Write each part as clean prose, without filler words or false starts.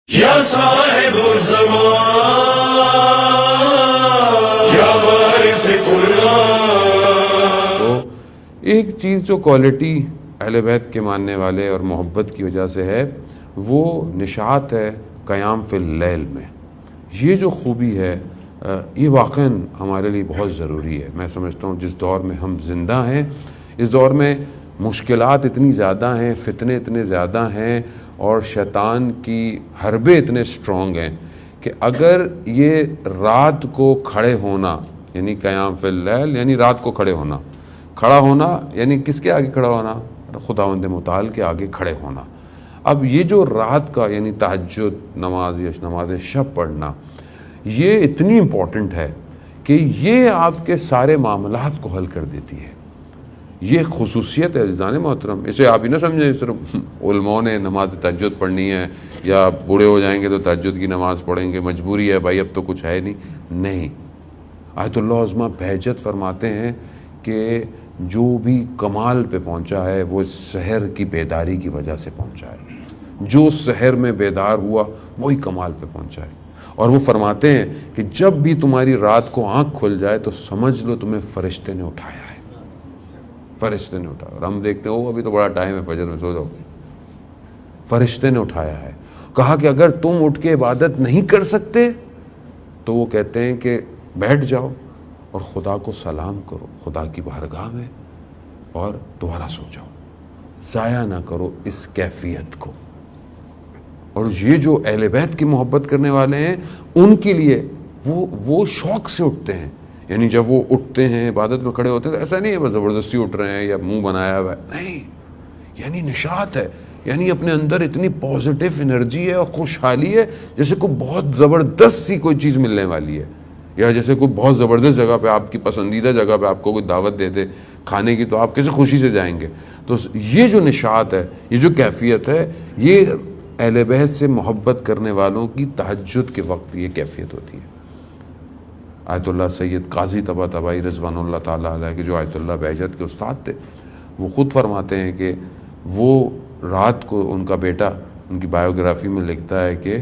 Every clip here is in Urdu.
یا صاحب الزمان یا وارث قرآن۔ تو ایک چیز جو کوالٹی اہل بیت کے ماننے والے اور محبت کی وجہ سے ہے وہ نشاط ہے قیام فی اللیل میں۔ یہ جو خوبی ہے یہ واقعاً ہمارے لیے بہت ضروری ہے۔ میں سمجھتا ہوں جس دور میں ہم زندہ ہیں اس دور میں مشکلات اتنی زیادہ ہیں، فتنے اتنے زیادہ ہیں اور شیطان کی حربے اتنے سٹرونگ ہیں کہ اگر یہ رات کو کھڑے ہونا یعنی قیام فی اللیل یعنی رات کو کھڑا ہونا یعنی کس کے آگے کھڑا ہونا؟ خداوند متعال کے آگے کھڑے ہونا۔ اب یہ جو رات کا یعنی تہجد نماز شب پڑھنا یہ اتنی امپورٹنٹ ہے کہ یہ آپ کے سارے معاملات کو حل کر دیتی ہے۔ یہ خصوصیت ہے عزیزان محترم۔ اسے آپ ہی نہ سمجھیں صرف علماء نے نماز تہجد پڑھنی ہے یا بوڑھے ہو جائیں گے تو تہجد کی نماز پڑھیں گے، مجبوری ہے بھائی اب تو کچھ ہے نہیں۔ آیت اللہ عظمہ بہجت فرماتے ہیں کہ جو بھی کمال پہ پہنچا ہے وہ سحر کی بیداری کی وجہ سے پہنچا ہے۔ جو سحر میں بیدار ہوا وہی کمال پہ پہنچا ہے۔ اور وہ فرماتے ہیں کہ جب بھی تمہاری رات کو آنکھ کھل جائے تو سمجھ لو تمہیں فرشتے نے اٹھایا ہے، فرشتے نے اٹھایا۔ اور ہم دیکھتے ہیں ابھی تو بڑا ٹائم ہے، فجر میں سو جاؤ، فرشتے نے اٹھایا ہے۔ کہا کہ اگر تم اٹھ کے عبادت نہیں کر سکتے تو وہ کہتے ہیں کہ بیٹھ جاؤ اور خدا کو سلام کرو خدا کی بارگاہ میں اور دوبارہ سو جاؤ، ضائع نہ کرو اس کیفیت کو۔ اور یہ جو اہل بیت کی محبت کرنے والے ہیں ان کے لیے وہ شوق سے اٹھتے ہیں، یعنی جب وہ اٹھتے ہیں عبادت میں کھڑے ہوتے ہیں تو ایسا نہیں ہے بس زبردستی اٹھ رہے ہیں یا منہ بنایا ہوا ہے، نہیں، یعنی نشاط ہے، یعنی اپنے اندر اتنی پازیٹیو انرجی ہے اور خوشحالی ہے جیسے کوئی بہت زبردست سی کوئی چیز ملنے والی ہے، یا جیسے کوئی بہت زبردست جگہ پہ آپ کی پسندیدہ جگہ پہ آپ کو کوئی دعوت دے دے کھانے کی تو آپ کیسے خوشی سے جائیں گے۔ تو یہ جو نشاط ہے، یہ جو کیفیت ہے، یہ اہل بیت سے محبت کرنے والوں کی تہجد کے وقت یہ کیفیت ہوتی ہے۔ آیت اللہ سید قاضی طباطبائی رضوان اللہ تعالیٰ علیہ کے جو آیت اللہ بہجت کے استاد تھے وہ خود فرماتے ہیں کہ وہ رات کو ان کا بیٹا ان کی بایوگرافی میں لکھتا ہے کہ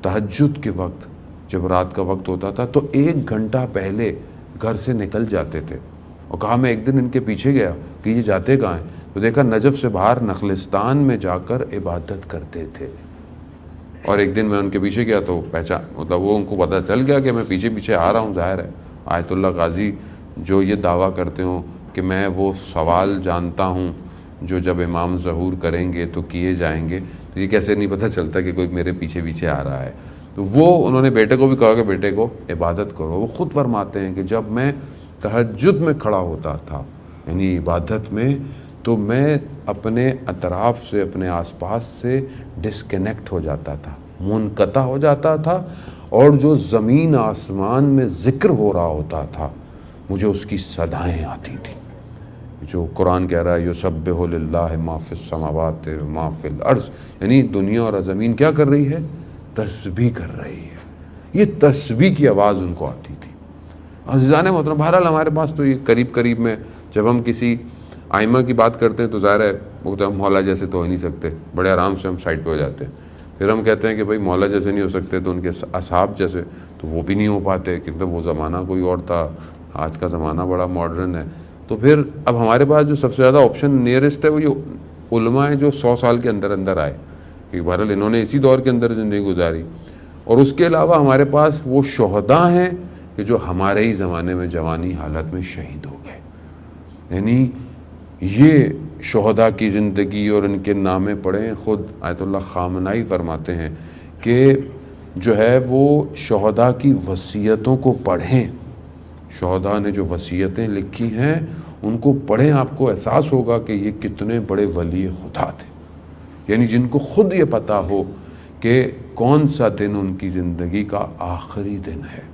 تہجد کے وقت جب رات کا وقت ہوتا تھا تو 1 گھنٹہ پہلے گھر سے نکل جاتے تھے، اور کہا میں ایک دن ان کے پیچھے گیا کہ یہ جاتے کہاں ہیں تو دیکھا نجف سے باہر نخلستان میں جا کر عبادت کرتے تھے۔ اور ایک دن میں ان کے پیچھے گیا تو مطلب وہ ان کو پتہ چل گیا کہ میں پیچھے آ رہا ہوں، ظاہر ہے آیت اللہ قاضی جو یہ دعویٰ کرتے ہوں کہ میں وہ سوال جانتا ہوں جو جب امام ظہور کریں گے تو کیے جائیں گے، تو یہ کیسے نہیں پتہ چلتا کہ کوئی میرے پیچھے آ رہا ہے۔ تو وہ انہوں نے بیٹے کو بھی کہا کہ بیٹے کو عبادت کرو۔ وہ خود فرماتے ہیں کہ جب میں تہجد میں کھڑا ہوتا تھا یعنی عبادت میں تو میں اپنے اطراف سے اپنے آس پاس سے ڈسکنیکٹ ہو جاتا تھا، منقطع ہو جاتا تھا، اور جو زمین آسمان میں ذکر ہو رہا ہوتا تھا مجھے اس کی صدائیں آتی تھیں، جو قرآن کہہ رہا ہے یسبح للہ ما فی السماوات و ما فی الارض، یعنی دنیا اور زمین کیا کر رہی ہے؟ تسبیح کر رہی ہے۔ یہ تسبیح کی آواز ان کو آتی تھی۔ عزیزان محترم بہرحال ہمارے پاس تو یہ قریب میں جب ہم کسی آئمہ کی بات کرتے ہیں تو ظاہر ہے وہ تو ہم مولا جیسے تو ہو نہیں سکتے، بڑے آرام سے ہم سائڈ پہ ہو جاتے ہیں۔ پھر ہم کہتے ہیں کہ بھائی مولا جیسے نہیں ہو سکتے تو ان کے اصحاب جیسے تو وہ بھی نہیں ہو پاتے کیونکہ وہ زمانہ کوئی اور تھا، آج کا زمانہ بڑا ماڈرن ہے۔ تو پھر اب ہمارے پاس جو سب سے زیادہ آپشن نیئرسٹ ہے وہ یہ علماء ہیں جو 100 سال کے اندر آئے، کہ بہرحال انہوں نے اسی دور کے اندر زندگی گزاری۔ اور اس کے علاوہ ہمارے پاس وہ شہداء ہیں کہ جو ہمارے ہی زمانے میں جوانی حالت میں شہید ہو گئے، یعنی یہ شہداء کی زندگی اور ان کے نامے پڑھیں۔ خود آیت اللہ خامنائی فرماتے ہیں کہ جو ہے وہ شہداء کی وصیتوں کو پڑھیں، شہداء نے جو وصیتیں لکھی ہیں ان کو پڑھیں، آپ کو احساس ہوگا کہ یہ کتنے بڑے ولی خدا تھے، یعنی جن کو خود یہ پتہ ہو کہ کون سا دن ان کی زندگی کا آخری دن ہے۔